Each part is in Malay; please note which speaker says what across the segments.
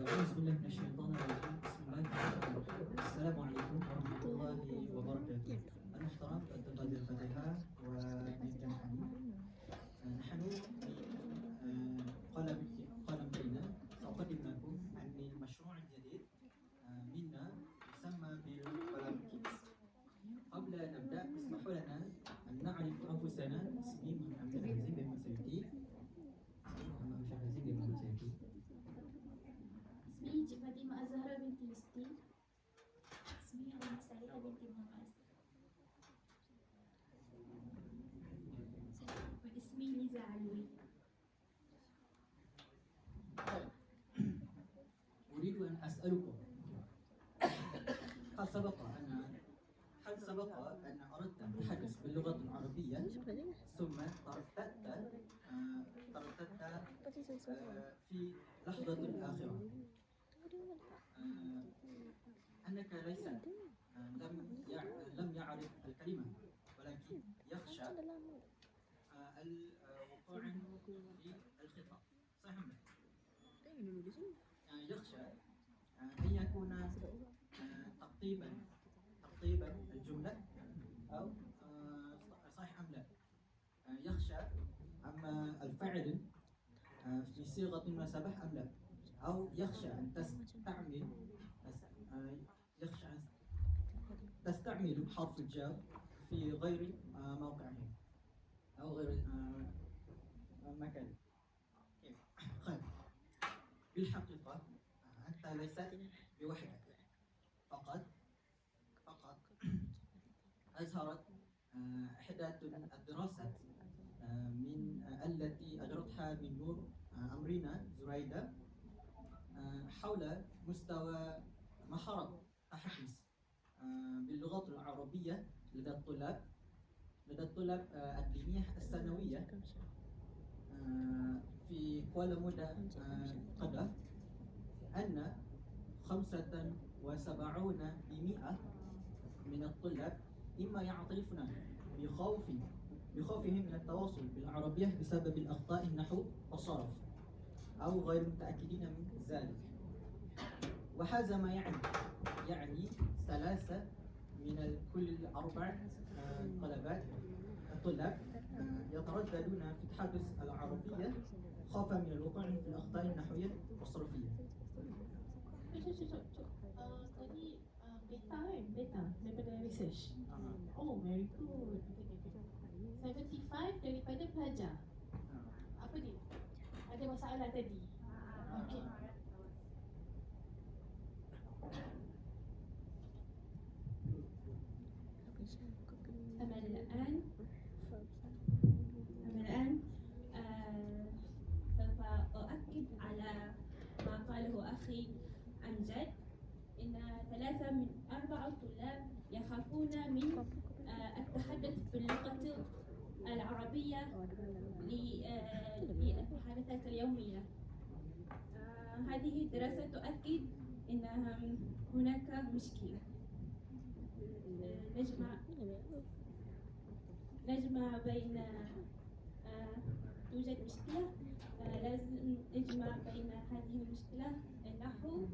Speaker 1: أعوذ بالله من الشيطان الرجيم. بسم الله الرحمن الرحيم. السلام عليكم ورحمة الله وبركاته. المحترم الدكتور غازي الفتيحة وميدان حميد، نحن قلم بينا سأقدم لكم عن المشروع الجديد منا يسمى بالقلم كيدز. قبل أن نبدأ اسمحوا لنا أن نعرف أنفسنا. اسمي محمد عزيز بن مسيوتي.
Speaker 2: اسمي فاطمة الزهراء بنت يوسفي. اسمي أم سعيدة بنت معاذ. واسمي ليزا علوي.
Speaker 1: أريد أن أسألكم، هل سبق أن أردت التحدث باللغة العربية ثم ترددت في لحظة آخرة أنك ليس لم يعرف الكلمة ولكن يخشى الوقوع في الخطأ، صحيح أم لا؟ يخشى أن يكون تقطيبا الجملة أو صحيح أم لا؟ يخشى أما الفعل في صيغة المناسبة أم لا؟ أو يخشى أن تستعمل حرف الجر في غير موقعه أو غير مكانه. خير، بالحقيقة أنت ليست بوحدك. فقط أظهرت إحدى الدراسات من التي أجرتها من نور أمرينا زريدة حول مستوى مهارة التحدث باللغة العربية لدى الطلاب الدينية الثانوية في كوالالمبور قدر أن 75% من الطلاب إما يعترفون بخوفهم من التواصل بالعربية بسبب الأخطاء النحو والصرف أو غير متأكدين من ذلك. وهذا ما يعني 3 من كل 4 الطلاب يترددون في التحدث العربية خوفا من الوقوع في الأخطاء النحوية والصرفية.
Speaker 2: Tadi beta kan? Beta daripada research. Oh, very good. Okay. 75 daripada pelajar. Apa dia? Ada masalah tadi. Okay. أما الآن سوف أؤكد على ما قاله أخي أمجد. إن 3 من 4 طلاب يخافون من التحدث باللغة العربية للمحادثات اليومية. هذه الدراسة تؤكد أن هناك مشكلة. نجمع بين توجد مشكلة، لازم نجمع بين هذه المشكلة النحو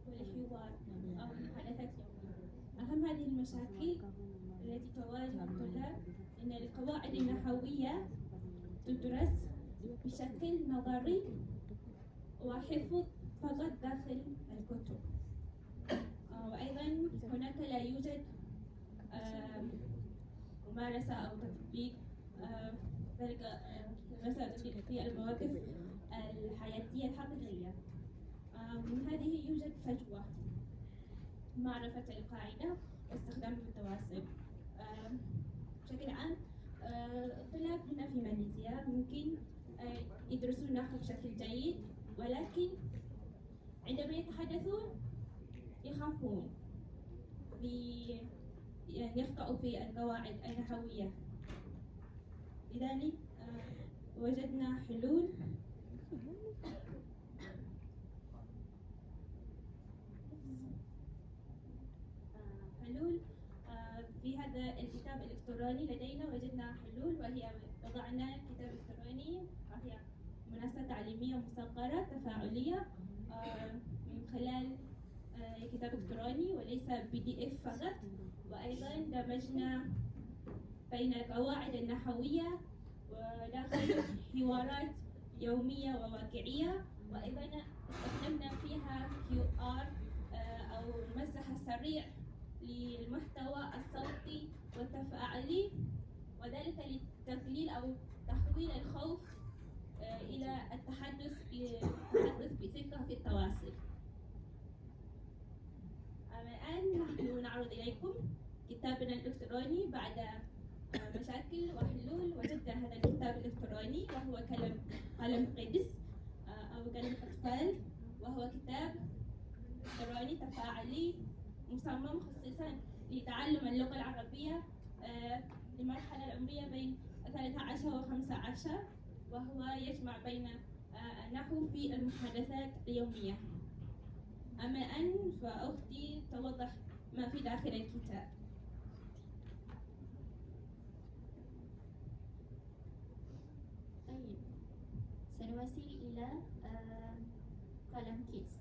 Speaker 2: والحوار أو المحادثات اليومية. أهم هذه المشاكل التي تواجه الطلاب أن القواعد النحوية تدرس بشكل نظري وحفظ فقط داخل الكتب، وأيضا هناك لا يوجد ممارسة أو تطبيق ذلك في المواقف الحياتية الحقيقية. من هذه يوجد فجوة معرفة القاعدة واستخدام المتواصل. بشكل عام الطلاب هنا في ماليزيا ممكن يدرسون النحو بشكل جيد، ولكن عندما يتحدثون يخافون يعني يخطئوا في القواعد النحوية. لذلك وجدنا حلول في هذا الكتاب الإلكتروني. لدينا وجدنا حلول، وهي وضعنا كتاب إلكتروني وهي
Speaker 3: منصة تعليمية مصغرة تفاعلية من خلال كتاب إلكتروني وليس PDF فقط. وأيضا دمجنا بين القواعد النحوية وداخل حوارات يومية وواقعية، وأيضا استخدمنا فيها QR أو مسح سريع للمحتوى الصوتي والتفاعلي، وذلك لتقليل أو تحويل الخوف إلى التحدث بثقة في التواصل. الآن نحن نعرض إليكم كتابنا الإلكتروني. بعد مشاكل وحلول وجدنا هذا الكتاب الإلكتروني، وهو قلم قدس أو قلم أطفال، وهو كتاب إلكتروني تفاعلي مصمم خصيصا لتعلم اللغة العربية للمرحلة العمرية بين 13 و 15، وهو يجمع بين النحو في المحادثات اليومية. أما الآن فأختي توضح ما في داخل الكتاب.
Speaker 4: طيب، سنواصل إلى قلم كيدز.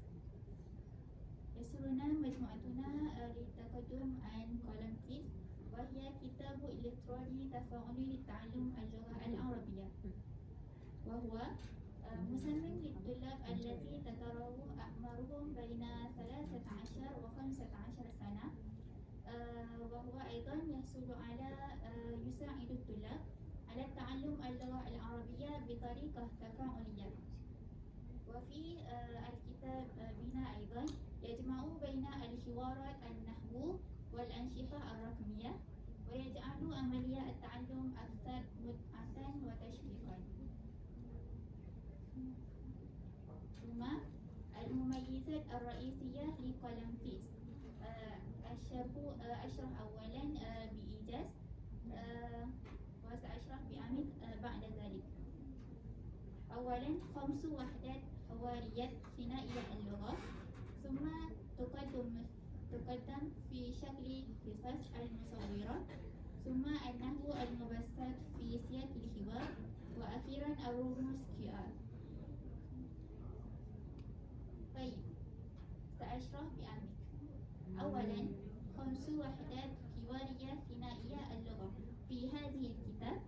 Speaker 4: يسرنا مجموعتنا للتقدم عن قلم كيدز، وهي كتاب إلكتروني تفاعلي لتعلم اللغة العربية، وهو مصمم للطلاب الذي تتراوح أعمارهم بين 13 و 15 سنة، وهو أيضا يساعد الطلاب على تعلم اللغة العربية بطريقة تفاعلية. وفي الكتاب بنا أيضا يجمع بين الحوارات النحو والأنشطة الرقمية، ويجعل عملية التعلم أكثر متعة وتشويقا. ثم المميزات الرئيسية لقلم كيدز. أشرح أولا بإيجاز، وسأشرح بعمق بعد ذلك. أولا 5 وحدات حوارية ثنائية اللغة، ثم تقدم في شكل قصص المصورة، ثم النحو المبسط في سياق الحوار، وأخيرا الرموز QR. طيب، سأشرح بعمق. أولا 5 وحدات حوارية ثنائية اللغة. في هذه الكتاب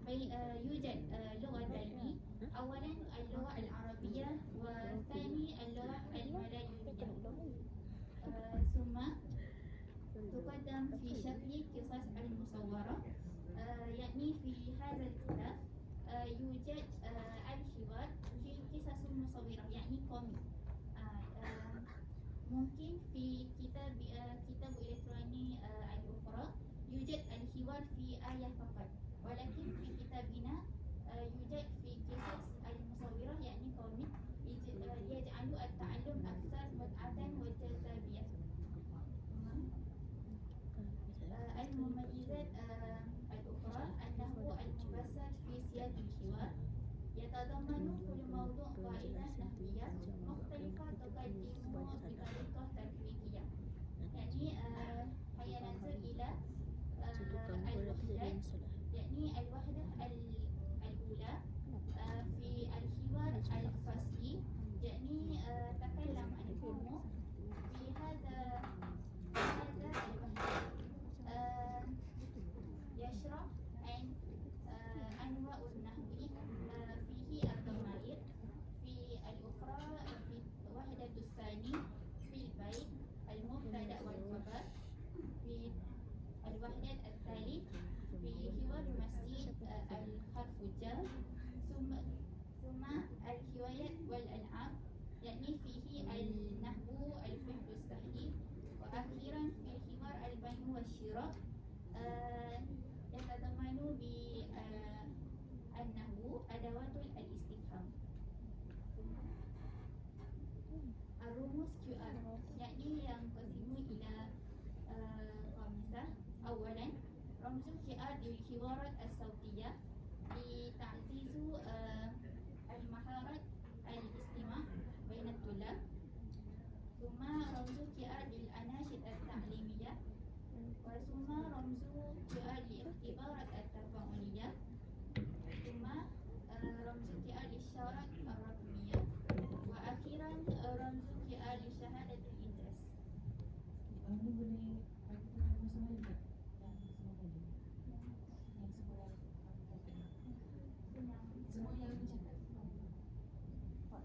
Speaker 4: يوجد لغتين، أولا اللغة العربية، والثاني اللغة الملايونية. ثم تقدم في شكل قصص المصورة، يعني في هذا الكتاب يوجد الحوار في قصص مصورة، يعني كوميك. ممكن في كتاب إلكتروني الأخرى يوجد الحوار في آية فقط، ولكن في كتابنا يوجد في قصص المصورة، يعني كوميك، يجعل التعلم أكثر متعة وجاذبية. المميزات الأخرى أنه المبسط في سياق الحوار، يتضمن كل موضوع قاعدة نحوية مختلفة تقدم بطريقة تكريكية. يعني هيا ننظر إلى الوحدات. يعني الوحدة الأولى في الحوار الفصلي، يعني تكلم عن هومو. في هذا الوحدة يشرح عن أنواع النحو، فيه الضمائر. في الأخرى في الوحدة الثانية في البيت، المبتدأ والخبر. في الوحدة الثالثة في حوار المسجد الحرف الجر. ثم الهوايات والألعاب، يعني فيه النحو الفهم الصحيح. وأخيرا في حوار البيع والشراء، يتضمن بالنحو أدوات الاستفهام. الرموز QR يعني ينقسم إلى 5. أولا رمز QR للحوارات الصوتية لتعزيز المهارة الاستماع بين الطلاب. ثم رمز QR للأناشطة التعليمية، ثم رمز QR للاختبارات التفاعلية، ثم رمز
Speaker 2: boleh bagi tahu masa mana tak? Yang semua tadi. Yang semua semua yang Umi cakap.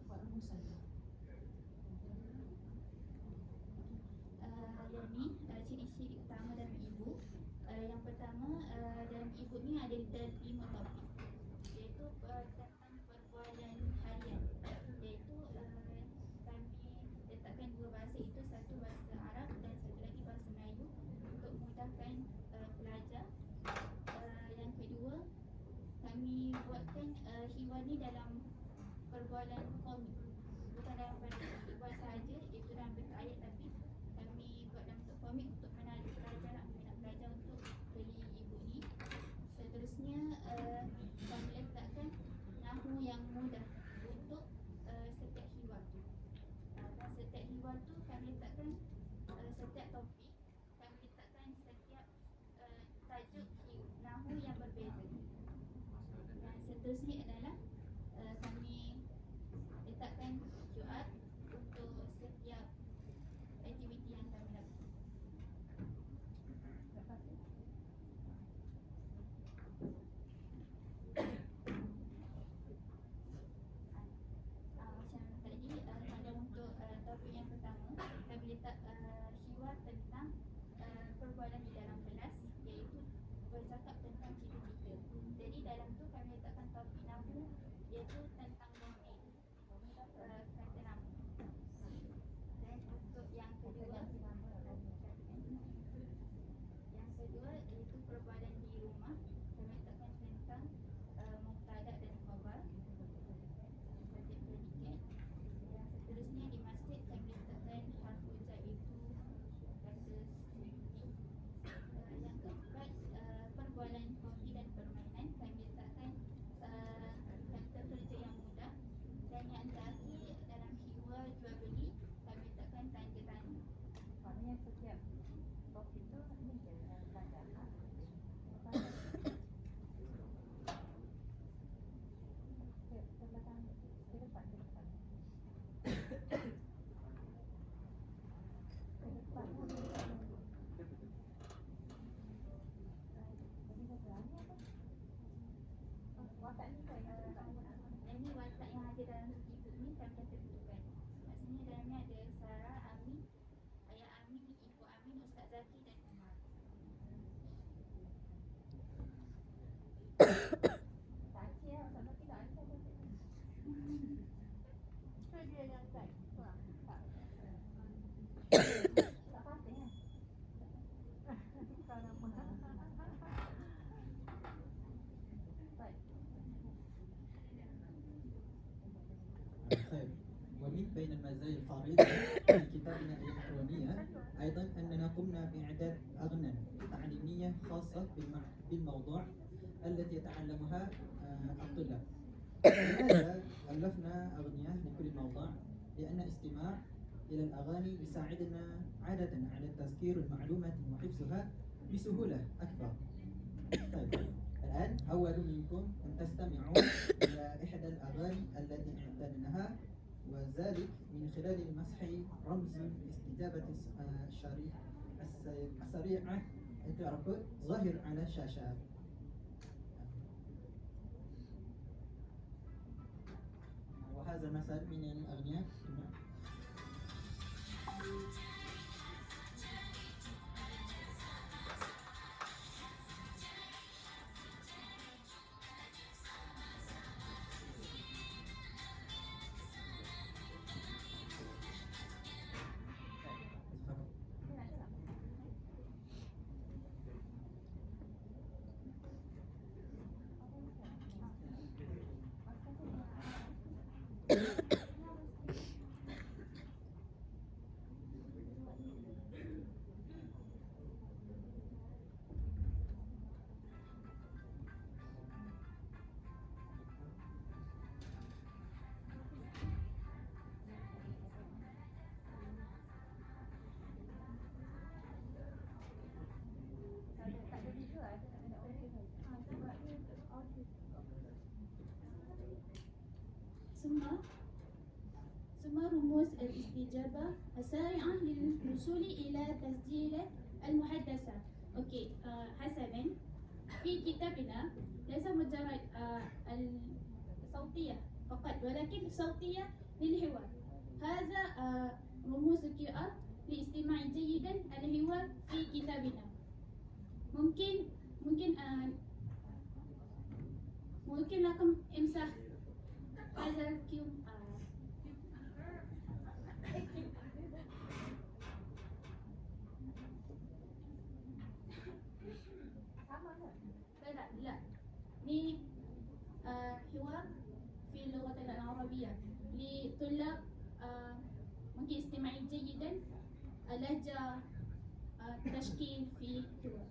Speaker 2: Buat rumusan.
Speaker 4: Yang ni ciri-ciri utama dalam ibu. Yang pertama, dalam ibu ni ada 5 topik, iaitu tentang perbualan harian, iaitu kami letakkan 2 bahasa, itu satu bahasa Arab dan satu lagi bahasa Melayu untuk memudahkan pelajar. Yang kedua, kami buatkan hiwar ni dalam perbualan komik, bukan dalam buat sahaja, iaitu dalam bentuk ayat, tapi kami buat dalam bentuk komik untuk menarik pelajar, minat pelajar untuk beli ibu ni. Seterusnya, kami letakkan nahu yang mudah untuk setiap hiwar tu. Dan setiap hiwar tu kami letakkan setiap topik, kami letakkan setiap tajuk nahu yang berbeza. Dan seterusnya adalah kami letakkan QR untuk setiap aktiviti yang kami lakukan. Macam tadi, kalau untuk topik yang pertama, kami letak hiwar tentang perbualan di dalam kelas, iaitu bercakap tentang cita-cita. Jadi dalam tu kami letakkan topik nahu, iaitu tentang domain, kata nama. Dan untuk yang kedua iaitu perbualan di rumah, kami letakkan tentang mubtada dan khabar sebagai predikat. Yang seterusnya di masjid, kami letakkan harful jar, iaitu kata sendiri. Yang keempat, perbualan hobi dan permainan, kami letakkan kata kerja yang mudah. Dan yang terakhir, dalam hiwar jual beli, kami letakkan tanda tanya.
Speaker 5: Maknanya setiap topik tu ni je yang pelajar kan? Ke belakang, ke depan. Ke depan. Watak ni kan?
Speaker 4: Yang ni watak yang ada dalam ibu ni kami dah tentukan. Maksudnya dalam ni ada Sarah, Amin, Ayah Amin, Ibu Amin, Ustaz Zaki dan Umar.
Speaker 5: Tak acik lah, Ustaz Zaki tak acik pun. Ke dia yang guide? Tak. Tak Fatih kan? Tukar nama. Baik.
Speaker 1: خير. ومن بين المزايا الفريدة في كتابنا الإلكترونية أيضا أننا قمنا بإعداد أغنى تعليمية خاصة بالموضوع التي يتعلمها الطلاب. لماذا ألفنا أغنية لكل موضوع؟ لأن الاستماع إلى الأغاني يساعدنا عادة على تذكير المعلومات وحفظها بسهولة أكبر. طيب، الآن أود منكم أن تستمعوا إلى إحدى الأغاني التي اعتدناها، وذلك من خلال مسح رمز الاستجابة السريعة ظاهر على الشاشة. وهذا مثل من الأغنية.
Speaker 2: الاستجابة السريعة للوصول إلى تسجيل المحادثة. أوكي، حسنا، في كتابنا ليس مجرد الصوتية فقط، ولكن صوتية للحوار. هذا رموز QR لاستماع جيدا الحوار في كتابنا. ممكن لكم امسح هذا الكيو. لا، ni حوار في اللغة العربية لطلاب ممكن استماعي جيدا لهجة تشكيل في حوار.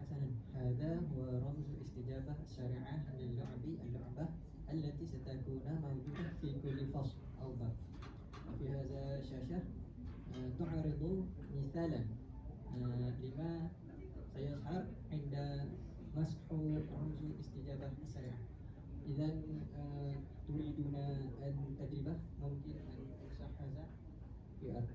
Speaker 1: حسنا، هذا هو رمز الاستجابة السريعة اللعبة التي ستكون موجودة في كل فصل أو باب. وفي هذا الشاشة تعرض مثالا لما سيظهر عند مسح رمز الاستجابة السريعة. إذا تريدون التجربة ممكن أن تمسح هذا QR.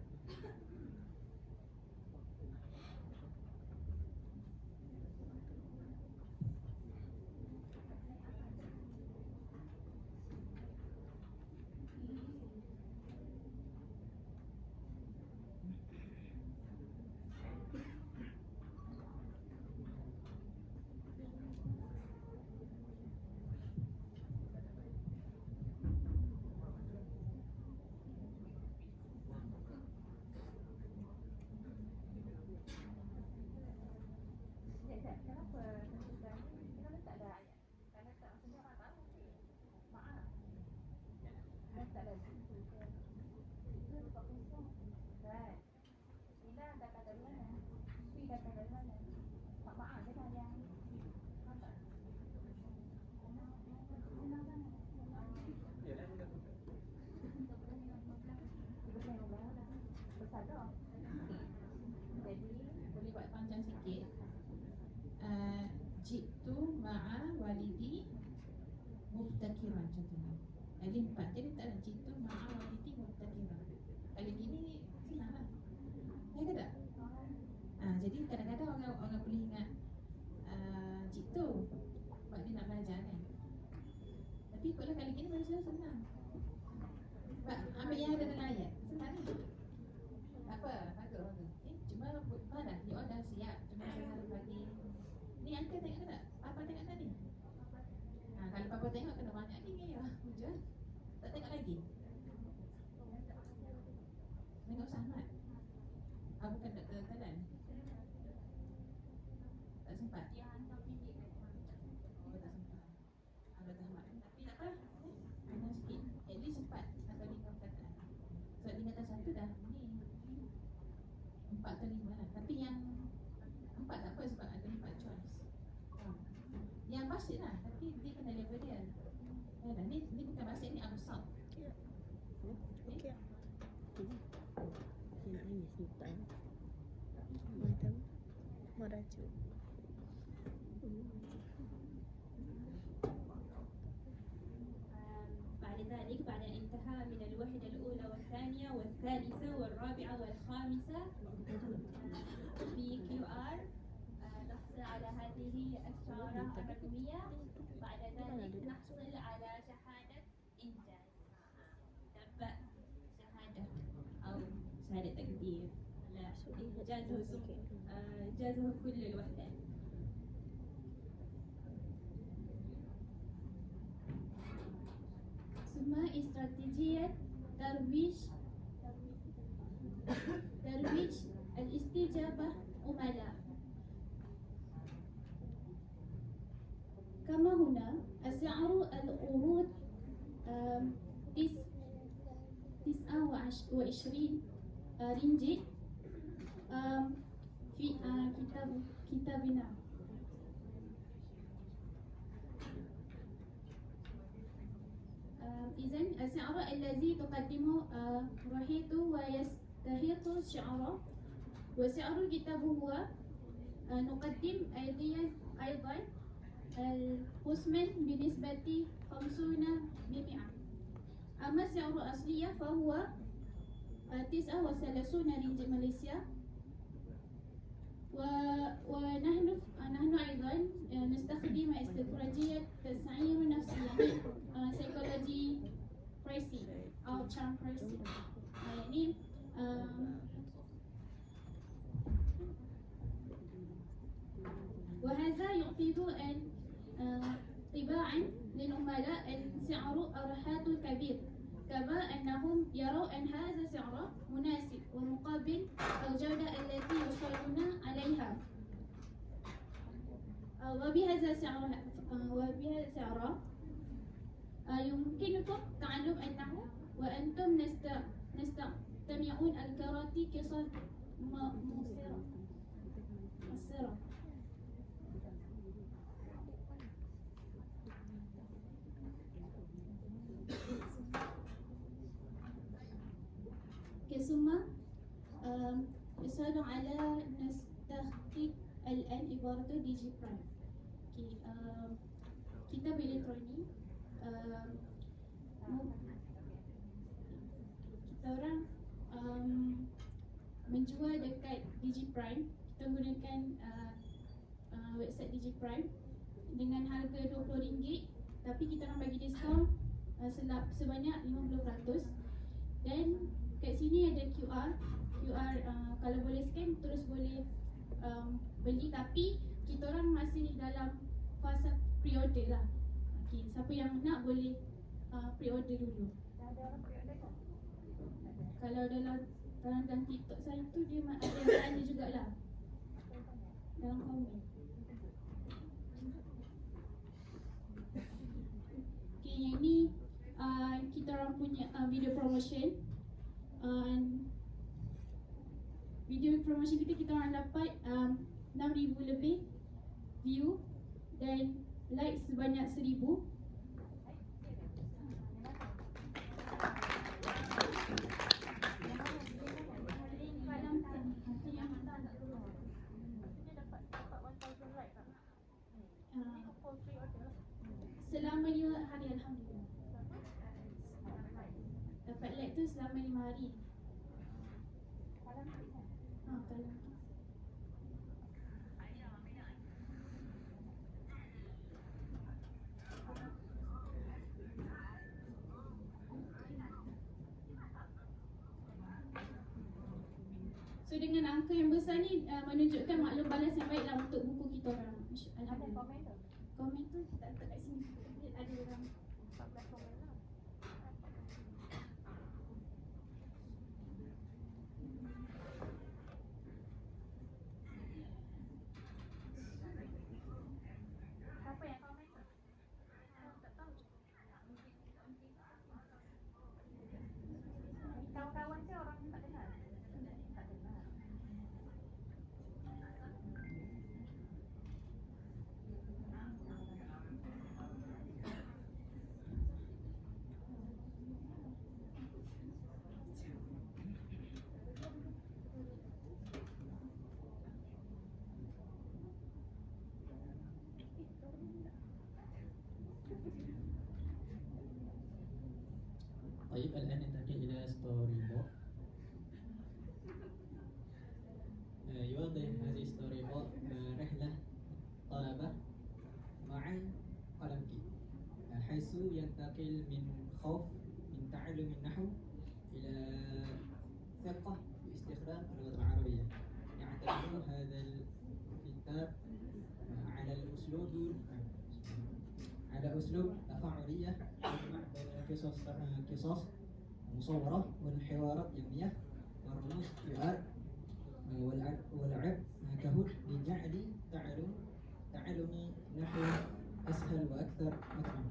Speaker 5: Kenapa kita tak ada ayat? Karena tak maksudnya orang tahu. Maaf. Dan tak ada situ ke? Itu lupa kosong. Kan? Ila datang dari mana? Fi datang dari mana? Tak maaf je kan yang nampak? Senang sangat. Besar dah. Jadi
Speaker 2: Boleh buat panjang sikit. Jitu ma'a walidi mubtakiran contohnya. Jadi 4. Jadi tak ada jitu ma'a walidi mubtakiran. Kalau gini senanglah. Ya ke tak? Jadi kadang-kadang orang boleh ingat jitu sebab dia nak belajar kan. Tapi kalau kali gini bagi saya senang. Sebab ambil yang ada dalam ayat. Senang ni. Tak apa, bagus. Cuma mana you all dah siap. Cuma saya harus bagi. Ni Uncle tengok tak? Papa tengok tak ni? Kalau Papa tengok kena banyak ni ya. Hujah. Tak tengok lagi? Tengok sangat. Bukan tak tertelan. Tak sempat.
Speaker 4: Dia hantar pendek kat sana.
Speaker 2: Oh, tak sempat. Dah tamat. Tapi tak apa. Panjang sikit. At least sempat sampai 5 perkataan. Sebab tingkatan 1 dah ni 4 ke 5 lah. Tapi yang 4 tak apa sebab ada 4 choice. Yang basit lah. Tapi dia kena level dia. Ni bukan basit, ni absal.
Speaker 6: Okey. Ini hitam. Macam merajuk.
Speaker 3: بعد ذلك بعد الانتهاء من الوحدة الأولى والثانية والثالثة والرابعة والخامسة
Speaker 4: في QR نحصل على هذه الشارة الرقمية. بعد ذلك نحصل على شهادة إنجاز.
Speaker 3: تبقى شهادة أو شهادة تقدير. لا، جازه كل الوحدات.
Speaker 2: ثم استراتيجية
Speaker 3: ترويج الاستجابة عملاء. كما هنا أسعار العروض 29 رينجيت في كتابنا. إذن السعر الذي تقدمه رهيط ويستحق الشعر، وسعر الكتاب هو نقدم أيضا الخصما بنسبة 50%. أما السعر الأصلي فهو 39 رينجيت ماليزيا. ونحن أيضا نستخدم استراتيجية تسعير نفسي، يعني psychology pricing أو charm pricing. يعني وهذا يعطي طباعا للعملاء السعر الرهيط الكبير، كما أنهم يرون أن هذا السعر مناسب ومقابل الجودة التي يحصلون عليها. وبهذا السعر يمكنكم تعلم أنه وأنتم تستمعون القراءة قصص مؤثرة. ثم يسأل على نستخدم الآن عبارة ديجي برايم، كتاب إلكتروني. Kita orang menjual dekat Digi Prime. Kita gunakan website Digi Prime dengan harga RM20, tapi kita orang bagi diskaun sebanyak 50%. Dan kat sini ada QR. Kalau boleh scan terus boleh beli, tapi kita orang masih dalam fasa pre-order lah. Okay, siapa yang nak boleh pre-order dulu. Kalau dalam TikTok saya tu dia ada yang tanya jugalah dalam komen. Okay, yang ni kita orang punya video promotion. Video promotion kita orang dapat 6,000 lebih view dan like sebanyak 1,000. Selama 5 hari, alhamdulillah. Dapat like tu selama 5 hari. Kalau so dengan angka yang besar ni menunjukkan maklum balas yang baiklah untuk buku kita orang. Alhamdulillah. Komen tu kita letak kat sini. Ada orang 14 komen lah.
Speaker 5: Siapa yang komen tu? Tak tahu. Kawan-kawan saya orang tak dengar. Tak dengar.
Speaker 1: طيب الآن ننتقل إلى ستوري بورد. يوضح هذه ستوري بورد رحلة طلبة مع قلم كي، حيث ينتقل من خوف من تعلم النحو إلى ثقة باستخدام اللغة العربية. يعتمد هذا الكتاب على أسلوب تفاعلية يجمع بين القصص مصورة والحوارات يومية والرموز QR والألعاب كهود لجعل تعلم نحو أسهل وأكثر متعة.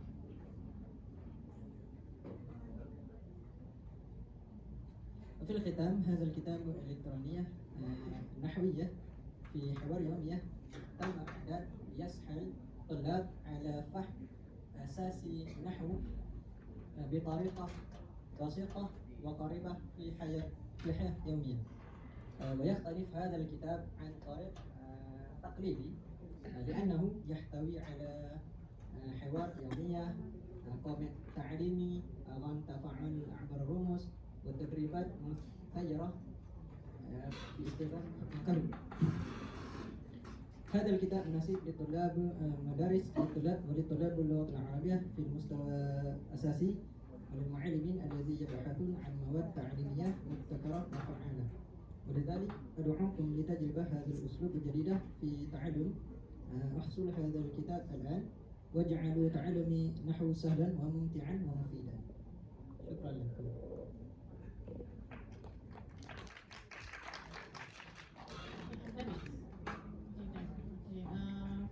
Speaker 1: وفي الختام هذا الكتاب الإلكترونية نحوية في حوار يومية تم إعداد ليسهل الطلاب على فهم أساسي نحو بطريقة بسيطة وقريبة في حياة يومية. ويختلف هذا الكتاب عن طريق تقليدي لأنه يحتوي على حوار يومية، كومنت تعليمي، أغاني تفاعل عبر الرموز، وتدريبات مثيرة باستخدام كروت. هذا الكتاب مناسب لطلاب مدارس ولطلاب اللغة العربية في المستوى الأساسي وللمعلمين الذين يبحثون عن مواد تعليمية مبتكرة وفعالة. ولذلك أدعوكم لتجربة هذا الأسلوب الجديد في تعلم. احصلوا هذا الكتاب الآن واجعلوا تعلمي نحو سهلا وممتعا ومفيدا. شكرا لكم.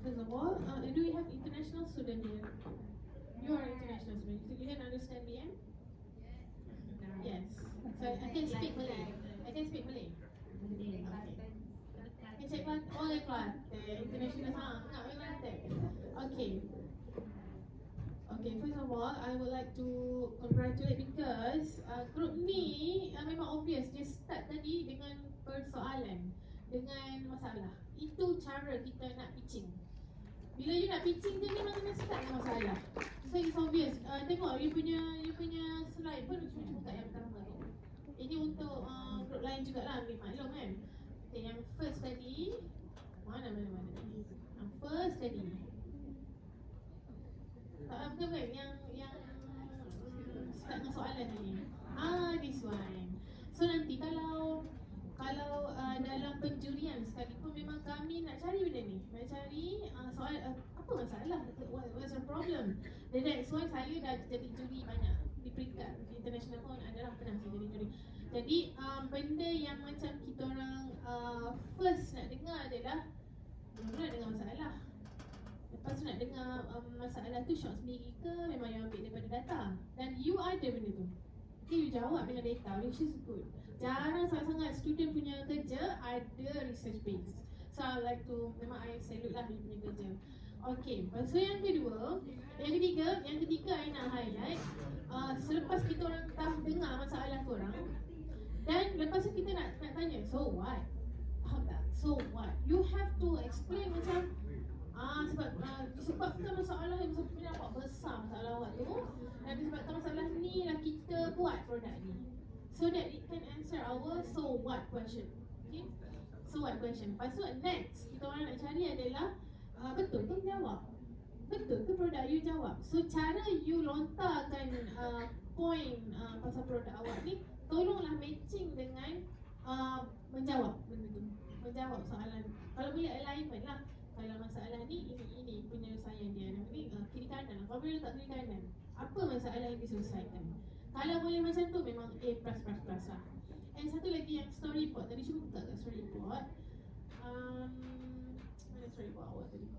Speaker 2: First of all, do we have international student here? You are international student. So you can understand BM? Yes. So I can speak Malay. I can speak Malay. Okay. Encik Kelantan, oh Kelantan, international sangat Kelantan. Okay. Okay, first of all, I would like to congratulate because group ni memang obvious. Dia start tadi dengan persoalan, dengan masalah. Itu cara kita nak pitching. Bila you nak pitching je memang kena start dengan masalah. So it's obvious. Tengok you punya slide pun cuba buka yang pertama tu. Ini untuk group lain jugalah, ambil maklum kan. Okay, yang first tadi mana tadi. Yang first tadi. Bukan yang start dengan soalan tadi. This one. So nanti kalau dalam penjurian sekalipun memang kami nak cari benda ni. Nak cari soal apa masalah, what's the problem. The next one, saya dah jadi juri banyak di peringkat international pun adalah pernah saya jadi juri. Jadi benda yang macam kita orang first nak dengar adalah mula dengan masalah. Lepas tu nak dengar masalah tu short sendiri ke memang yang ambil daripada data. Dan you ada benda tu. Okay, you jawab dengan data, which is good. Jarang sangat-sangat student punya kerja ada research base. So I like to, memang I salute lah dia punya kerja. Okay, lepas tu yang kedua, yang ketiga I nak highlight selepas kita orang dah dengar masalah korang, dan lepas tu kita nak tanya, so what? Faham tak? So what? You have to explain macam disebabkan masalah yang nampak besar masalah awak tu, dan disebabkan masalah ni lah kita buat produk ni, so that it can answer our so what question. Okay, so what question. Lepas tu next kita orang nak cari adalah betul ke jawab, betul ke produk you jawab. So cara you lontarkan point pasal produk awak ni, tolonglah matching dengan menjawab benda tu, menjawab soalan. Kalau boleh alignment lah. Kalau masalah ni ini penyelesaian dia, ni kiri kanan. Kalau boleh letak kiri kanan, apa masalah yang diselesaikan. Kalau boleh macam tu memang A+++ lah. And satu lagi yang storyboard tadi, cuba buka kat storyboard. Mana storyboard awak tadi?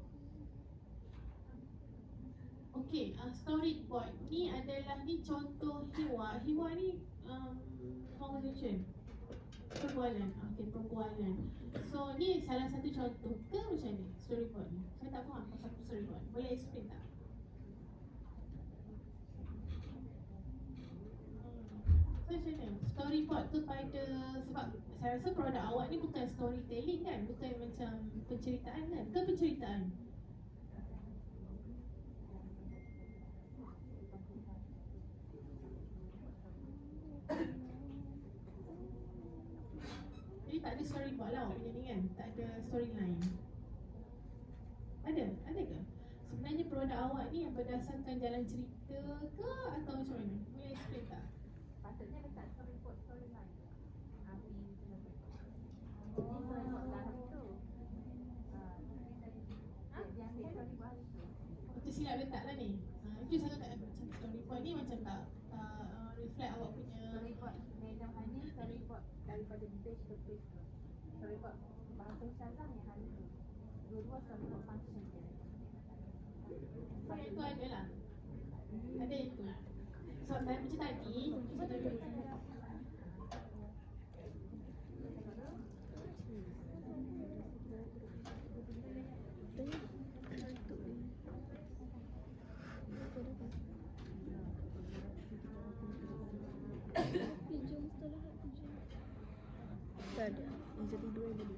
Speaker 2: Okay, storyboard ni adalah ni contoh hiwar. Hiwar ni conversation, perbualan. Okay, perbualan. So ni salah satu contoh ke macam ni storyboard ni? Saya tak faham pasal storyboard. Boleh explain tak? So macam mana? Storyboard kepada, sebab saya rasa produk awak ni bukan storytelling kan? Bukan macam penceritaan kan? Ke penceritaan? Jadi tak ada storyboard lah awak punya ni kan? Tak ada storyline. Ada ke? Sebenarnya produk awak ni yang berdasarkan jalan cerita ke atau macam mana? Boleh explain tak?
Speaker 5: Patutnya dekat storyline. Storyboard dalam tu. Dia ambil storyboard tu.
Speaker 2: Macam silap letak lah ni. Itu sangat tak macam storyboard ni macam tak reflect awak punya
Speaker 5: storyboard daripada page ke page tu. Storyboard bahasa ustazah yang hari tu. Dua-dua storyboard function dia.
Speaker 2: So yang tu ada lah. Ada yang tu. So macam tadi, kita dulu.
Speaker 6: Pinjam mustalahat pinjam. Tak ada. Yang jadi dua dulu.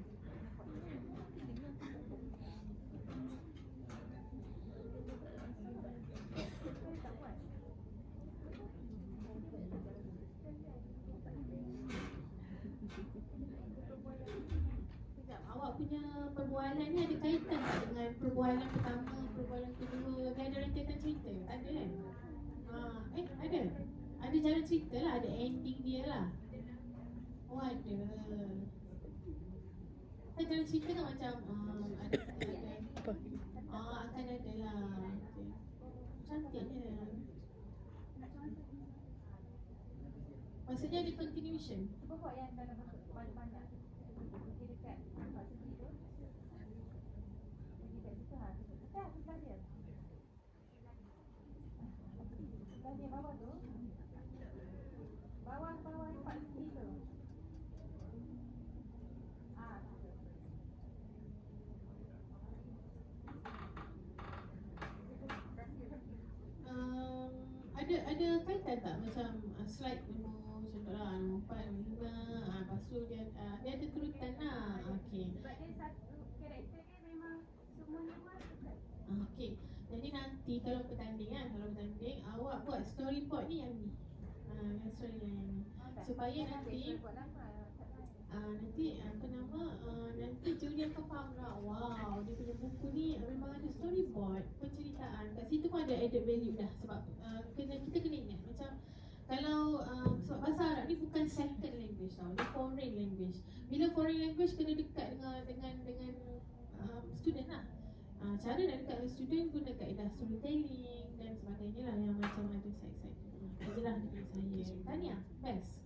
Speaker 2: Sekejap, awak punya perbualan ni ada kaitan tak dengan perbualan pertama, perbualan kedua? Dia ada rentetan cerita? Tak ada kan? Ada? Ada jalan cerita lah, ada ending dia lah. Oh ada. Kan jalan cerita kan macam ada
Speaker 6: Apa?
Speaker 2: akan ada lah. Okay. Cantiknya. Maksudnya ada continuation.
Speaker 5: Cuba buat yang dalam bentuk banyak-banyak. Pergi dekat tempat segi tu. Pergi kat situ ha. Sebelah dia. Sebelah dia bawah tu. Bawah tempat segi tu.
Speaker 2: Ada kaitan tak macam slide nombor contohlah nombor 4, 5, lepas tu dia ada kerutan lah. Okey.
Speaker 5: Sebab dia satu karakter dia memang semua nama dekat.
Speaker 2: Okey. Jadi nanti kalau bertanding awak buat storyboard ni yang ni. Yang story yang ni. Supaya nanti nanti apa nama nanti juri akan faham lah. Wow, dia punya buku ni memang ada storyboard, penceritaan. Kat situ pun ada added value dah. Sebab kita kena ingat macam kalau sebab bahasa Arab ni bukan second language tau, dia foreign language. Bila foreign language kena dekat dengan student lah. Cara nak dekat dengan student guna kaedah storytelling dan sebagainya lah yang macam ada side-side. Itulah dari saya. Tahniah, best.